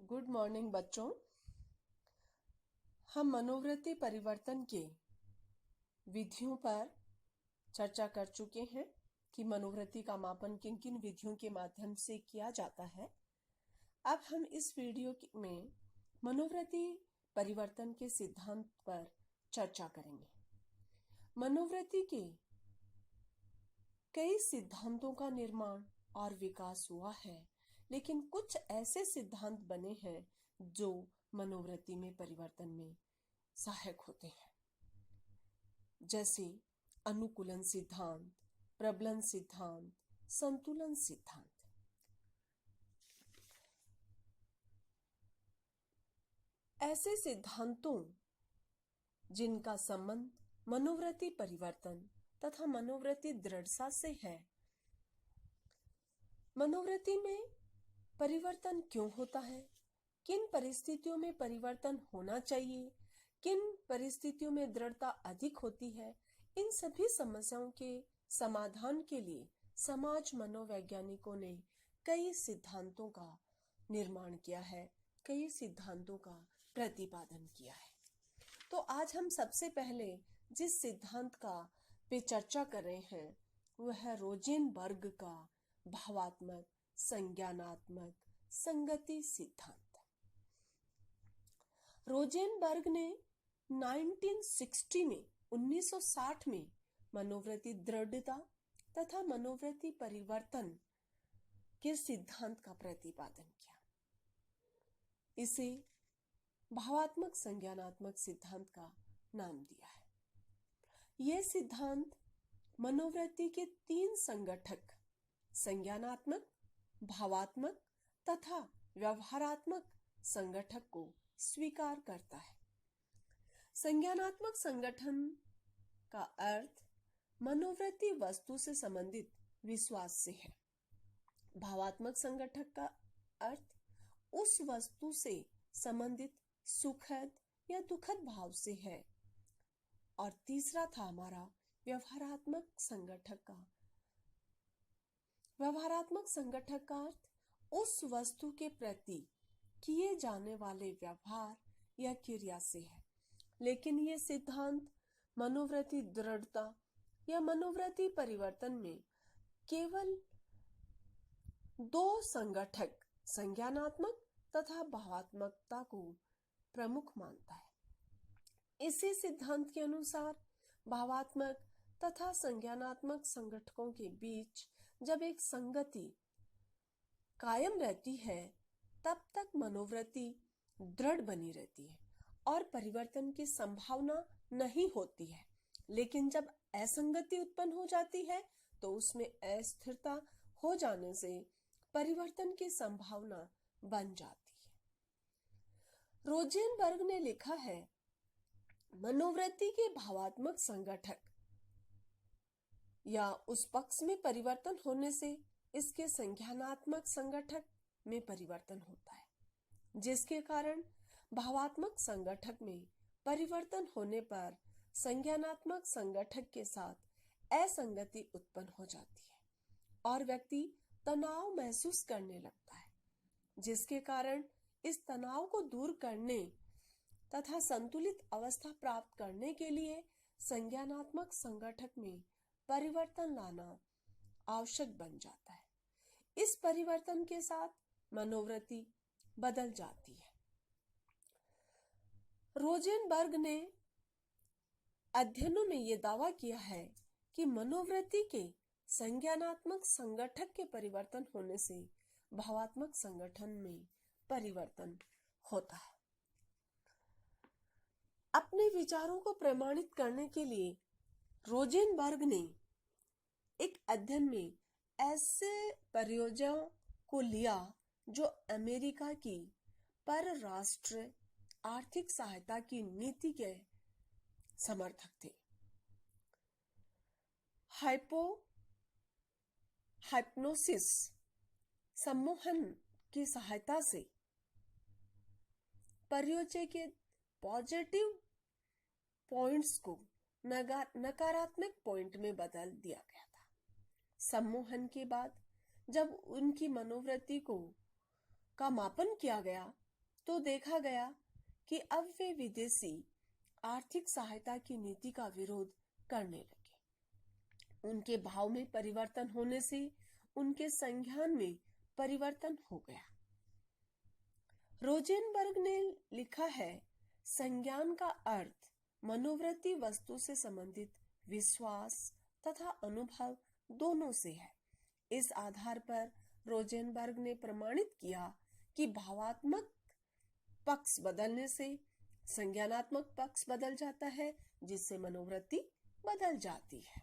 Good morning बच्चों। हम मनोवृत्ति परिवर्तन के विधियों पर चर्चा कर चुके हैं कि मनोवृत्ति का मापन किन किन विधियों के माध्यम से किया जाता है। अब हम इस वीडियो में मनोवृत्ति परिवर्तन के सिद्धांत पर चर्चा करेंगे। मनोवृत्ति के कई सिद्धांतों का निर्माण और विकास हुआ है, लेकिन कुछ ऐसे सिद्धांत बने हैं जो मनोवृत्ति में परिवर्तन में सहायक होते हैं, जैसे अनुकूलन सिद्धांत, प्रबलन सिद्धांत, संतुलन सिद्धांत। ऐसे सिद्धांतों जिनका संबंध मनोवृत्ति परिवर्तन तथा मनोवृत्ति दृढ़ता से है। मनोवृत्ति में परिवर्तन क्यों होता है, किन परिस्थितियों में परिवर्तन होना चाहिए, किन परिस्थितियों में दृढ़ता अधिक होती है, इन सभी समस्याओं के समाधान के लिए समाज मनोवैज्ञानिकों ने कई सिद्धांतों का निर्माण किया है, कई सिद्धांतों का प्रतिपादन किया है। तो आज हम सबसे पहले जिस सिद्धांत का पे चर्चा कर रहे हैं वह है रोजेनबर्ग का भावात्मक संज्ञानात्मक संगति सिद्धांत। रोजेनबर्ग ने 1960 में मनोवृत्ति दृढ़ता तथा मनोवृत्ति परिवर्तन के सिद्धांत का प्रतिपादन किया। इसे भावात्मक संज्ञानात्मक सिद्धांत का नाम दिया है। यह सिद्धांत मनोवृत्ति के 3 संगठक संज्ञानात्मक, भावात्मक तथा व्यवहारात्मक संगठक को स्वीकार करता है। संज्ञानात्मक संगठन का अर्थ मनोवृत्ति वस्तु से संबंधित विश्वास से है। भावात्मक संगठक का अर्थ उस वस्तु से संबंधित सुखद या दुखद भाव से है। और तीसरा था हमारा व्यवहारात्मक संगठक का। व्यवहारात्मक संगठक का अर्थ उस वस्तु के प्रति किए जाने वाले व्यवहार या क्रिया से है। लेकिन ये सिद्धांत मनोवृत्ति दृढ़ता या मनोवृत्ति परिवर्तन में केवल 2 संगठक संज्ञानात्मक तथा भावात्मकता को प्रमुख मानता है। इसी सिद्धांत के अनुसार भावात्मक तथा संज्ञानात्मक संगठकों के बीच जब एक संगति कायम रहती है तब तक मनोवृत्ति दृढ़ बनी रहती है और परिवर्तन की संभावना नहीं होती है। लेकिन जब असंगति उत्पन्न हो जाती है तो उसमें अस्थिरता हो जाने से परिवर्तन की संभावना बन जाती है। रोजेनबर्ग ने लिखा है, मनोवृत्ति के भावात्मक संगठक या उस पक्ष में परिवर्तन होने से इसके संज्ञानात्मक संगठक में परिवर्तन होता है, जिसके कारण भावात्मक संगठक में परिवर्तन होने पर संज्ञानात्मक संगठक के साथ असंगति उत्पन्न हो जाती है और व्यक्ति तनाव महसूस करने लगता है, जिसके कारण इस तनाव को दूर करने तथा संतुलित अवस्था प्राप्त करने के लिए संज्ञानात्मक संगठक में परिवर्तन लाना आवश्यक बन जाता है। इस परिवर्तन के साथ मनोवृत्ति बदल जाती है। रोजेनबर्ग ने अध्ययनों में यह दावा किया है कि मनोवृत्ति के संज्ञानात्मक संगठक के परिवर्तन होने से भावात्मक संगठन में परिवर्तन होता है। अपने विचारों को प्रमाणित करने के लिए रोजेनबर्ग ने एक अध्ययन में ऐसे परियोजनाओं को लिया जो अमेरिका की परराष्ट्र आर्थिक सहायता की नीति के समर्थक थे। हाइप्नोसिस सम्मोहन की सहायता से परियोजना के पॉजिटिव पॉइंट्स को नकारात्मक पॉइंट में बदल दिया गया था। सम्मोहन के बाद जब उनकी मनोवृत्ति का मापन किया गया तो देखा गया कि अब वे विदेशी आर्थिक सहायता की नीति का विरोध करने लगे। उनके भाव में परिवर्तन होने से उनके संज्ञान में परिवर्तन हो गया। रोजेनबर्ग ने लिखा है, संज्ञान का अर्थ मनोवृत्ति वस्तु से संबंधित विश्वास तथा अनुभव दोनों से है। इस आधार पर रोजेनबर्ग ने प्रमाणित किया कि भावात्मक पक्ष बदलने से संज्ञानात्मक पक्ष बदल जाता है, जिससे मनोवृत्ति बदल जाती है।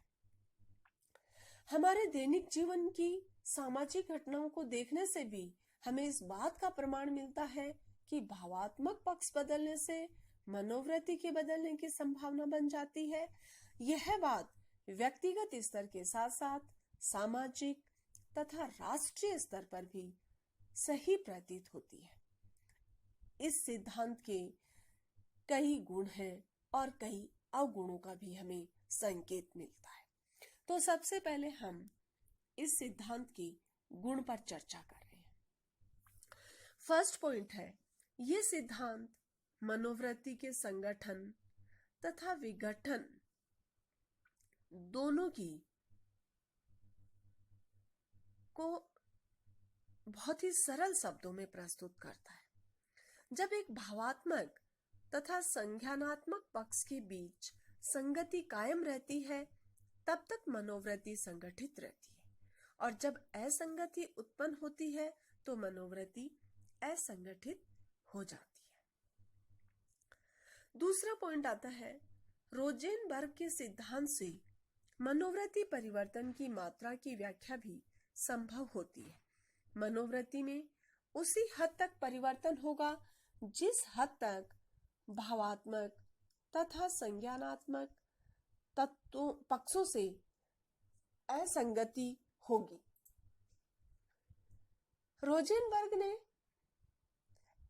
हमारे दैनिक जीवन की सामाजिक घटनाओं को देखने से भी हमें इस बात का प्रमाण मिलता है कि भावात्मक पक्ष बदलने से मनोवृत्ति के बदलने की संभावना बन जाती है। यह बात व्यक्तिगत स्तर के साथ साथ सामाजिक तथा राष्ट्रीय स्तर पर भी सही प्रतीत होती है। इस सिद्धांत के कई गुण हैं और कई अवगुणों का भी हमें संकेत मिलता है। तो सबसे पहले हम इस सिद्धांत के गुण पर चर्चा कर रहे हैं। फर्स्ट पॉइंट है, ये सिद्धांत मनोवृत्ति के संगठन तथा विघटन दोनों की को बहुत ही सरल शब्दों में प्रस्तुत करता है। जब एक भावात्मक तथा संज्ञानात्मक पक्ष के बीच संगति कायम रहती है, तब तक मनोवृत्ति संगठित रहती है, और जब असंगति उत्पन्न होती है तो मनोवृत्ति असंगठित हो जाती है। दूसरा पॉइंट आता है, रोजेनबर्ग के सिद्धांत से मनोवृत्ति परिवर्तन की मात्रा की व्याख्या भी संभव होती है। मनोवृत्ति में उसी हद तक परिवर्तन होगा जिस हद तक भावात्मक तथा संज्ञानात्मक तत्वों पक्षों से असंगति होगी। रोजेनबर्ग ने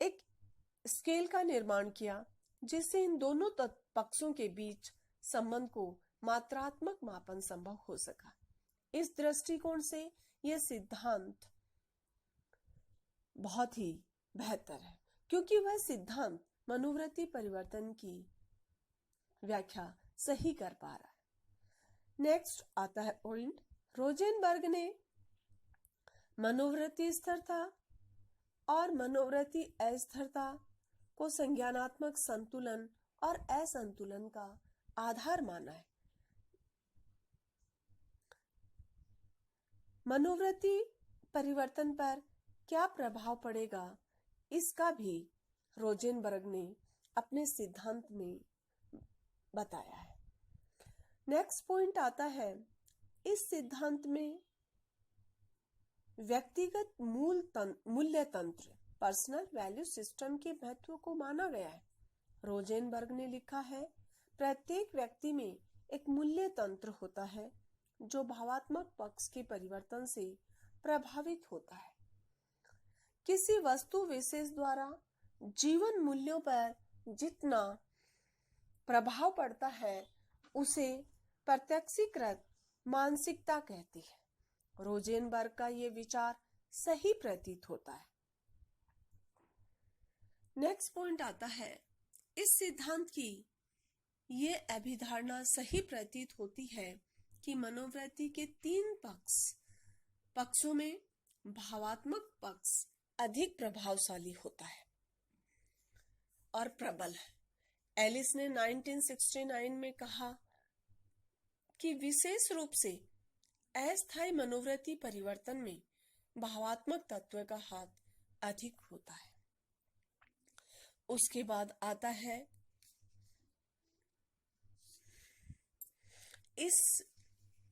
एक स्केल का निर्माण किया जिससे इन दोनों पक्षों के बीच संबंध को मात्रात्मक मापन संभव हो सका। इस दृष्टिकोण से यह सिद्धांत बहुत ही बेहतर है, क्योंकि वह सिद्धांत मनोवृत्ति परिवर्तन की व्याख्या सही कर पा रहा है। नेक्स्ट आता है पॉइंट, रोजेनबर्ग ने मनोवृत्ति स्थिरता और मनोवृत्ति अस्थिरता को संज्ञानात्मक संतुलन और असंतुलन का आधार माना है। मनोवृत्ति परिवर्तन पर क्या प्रभाव पड़ेगा, इसका भी रोजेनबर्ग ने अपने सिद्धांत में बताया है। नेक्स्ट पॉइंट आता है, इस सिद्धांत में व्यक्तिगत मूल्य तंत्र पर्सनल वैल्यू सिस्टम के महत्व को माना गया है। रोजेनबर्ग ने लिखा है, प्रत्येक व्यक्ति में एक मूल्य तंत्र होता है जो भावात्मक पक्ष के परिवर्तन से प्रभावित होता है। किसी वस्तु विशेष द्वारा जीवन मूल्यों पर जितना प्रभाव पड़ता है उसे प्रत्यक्षीकृत मानसिकता कहती है। रोजेनबर्ग का ये विचार सही प्रतीत होता है। नेक्स्ट पॉइंट आता है, इस सिद्धांत की ये अभिधारणा सही प्रतीत होती है कि मनोवृत्ति के तीन पक्षों में भावात्मक पक्ष अधिक प्रभावशाली होता है और प्रबल है। एलिस ने 1969 में कहा कि विशेष रूप से अस्थायी मनोवृत्ति परिवर्तन में भावात्मक तत्व का हाथ अधिक होता है। उसके बाद आता है इस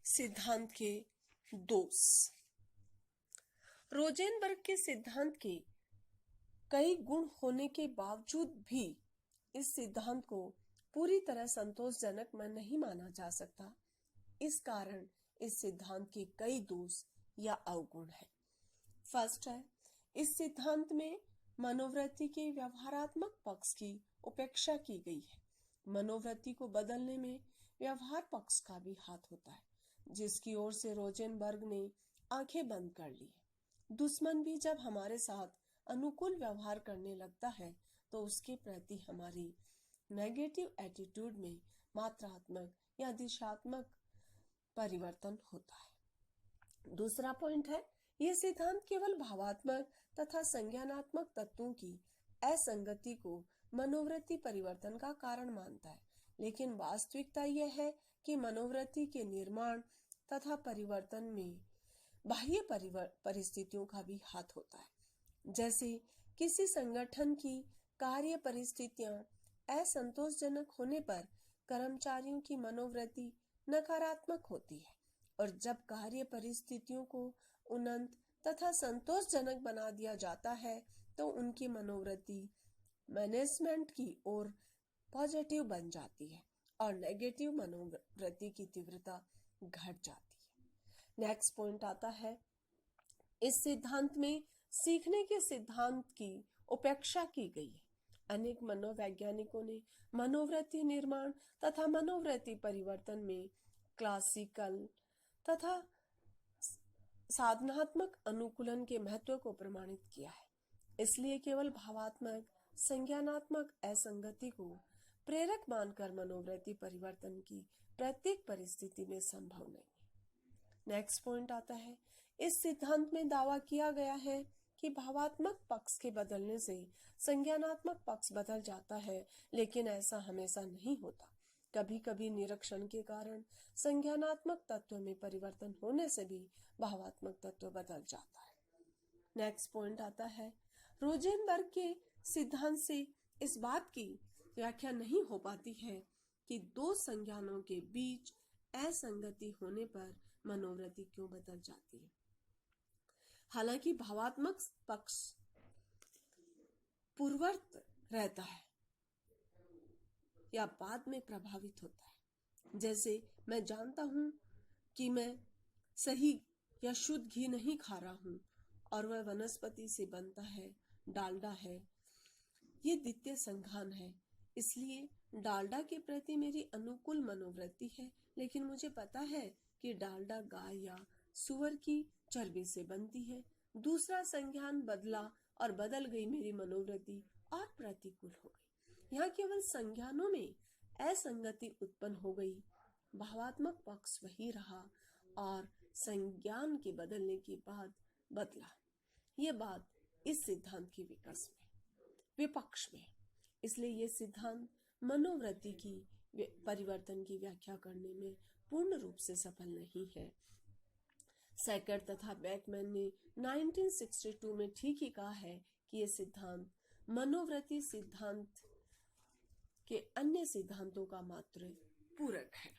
सिद्धांत के दोष। रोजेनबर्ग के सिद्धांत के कई गुण होने के बावजूद भी इस सिद्धांत को पूरी तरह संतोषजनक नहीं माना जा सकता। इस कारण इस सिद्धांत के कई दोष या अवगुण हैं। फर्स्ट है, इस सिद्धांत में मनोवृत्ति के व्यवहारात्मक पक्ष की उपेक्षा की गई है। मनोवृत्ति को बदलने में व्यवहार पक्ष का भी हाथ होता है, जिसकी ओर से रोजेनबर्ग ने आंखें बंद कर ली है। दुश्मन भी जब हमारे साथ अनुकूल व्यवहार करने लगता है तो उसके प्रति हमारी नेगेटिव एटीट्यूड में मात्रात्मक या दिशात्मक परिवर्तन होता है। दूसरा पॉइंट है, यह सिद्धांत केवल भावात्मक तथा संज्ञानात्मक तत्वों की असंगति को मनोवृत्ति परिवर्तन का कारण मानता है, लेकिन वास्तविकता यह है कि मनोवृत्ति के निर्माण तथा परिवर्तन में बाह्य परिस्थितियों का भी हाथ होता है। जैसे किसी संगठन की कार्य परिस्थितियां असंतोषजनक होने पर कर्मचारियों की मनोवृत्ति नकारात्मक होती है, और जब कार्य परिस्थितियों को उन्नत तथा संतोषजनक बना दिया जाता है तो उनकी मनोवृत्ति मैनेजमेंट की ओर पॉजिटिव बन जाती है और नेगेटिव मनोवृत्ति की तीव्रता घट जाती है। नेक्स्ट पॉइंट आता है, इस सिद्धांत में सीखने के सिद्धांत की उपेक्षा की गई है। अनेक मनोवैज्ञानिकों ने मनोवृत्ति निर्माण तथा मनोवृत्ति परिवर्तन में क्लासिकल तथा साधनात्मक अनुकूलन के महत्व को प्रमाणित किया है। इसलिए केवल भावात्मक संज्ञानात्मक असंगति को प्रेरक मानकर मनोवृत्ति परिवर्तन की प्रत्येक परिस्थिति में संभव नहीं है। नेक्स्ट पॉइंट आता है, इस सिद्धांत में दावा किया गया है कि भावात्मक पक्ष के बदलने से संज्ञानात्मक पक्ष बदल जाता है, लेकिन ऐसा हमेशा नहीं होता। कभी कभी निरीक्षण के कारण संज्ञानात्मक तत्व में परिवर्तन होने से भी भावात्मक तत्व बदल जाता है। नेक्स्ट पॉइंट आता है, रोजेनबर्ग के सिद्धांत से इस बात की व्याख्या नहीं हो पाती है कि दो संज्ञानों के बीच असंगति होने पर मनोवृत्ति क्यों बदल जाती है। हालांकि भावात्मक पक्ष पूर्ववत रहता है या बाद में प्रभावित होता है। जैसे मैं जानता हूं कि मैं सही या शुद्ध घी नहीं खा रहा हूं और वह वनस्पति से बनता है, डालडा है। ये द्वितीय संघान है, इसलिए डालडा के प्रति मेरी अनुकूल मनोवृत्ति है, लेकिन मुझे पता है कि डालडा गाय या सुअर की चर्बी से बनती है। दूसरा संज्ञान बदला और बदल गई मेरी मनोवृत्ति और प्रतिकूल हो गई। यहाँ केवल संज्ञानों में असंगति उत्पन्न हो गई, भावात्मक पक्ष वही रहा और संज्ञान के बदलने के बाद बदला। ये बात इस सिद्धांत के विपक्ष में, इसलिए ये सिद्धांत मनोवृत्ति की परिवर्तन की व्याख्या करने में पूर्ण रूप से सफल नहीं है। सैकर तथा बेकमैन ने 1962 में ठीक ही कहा है कि यह सिद्धांत मनोवृत्ति सिद्धांत के अन्य सिद्धांतों का मात्र पूरक है।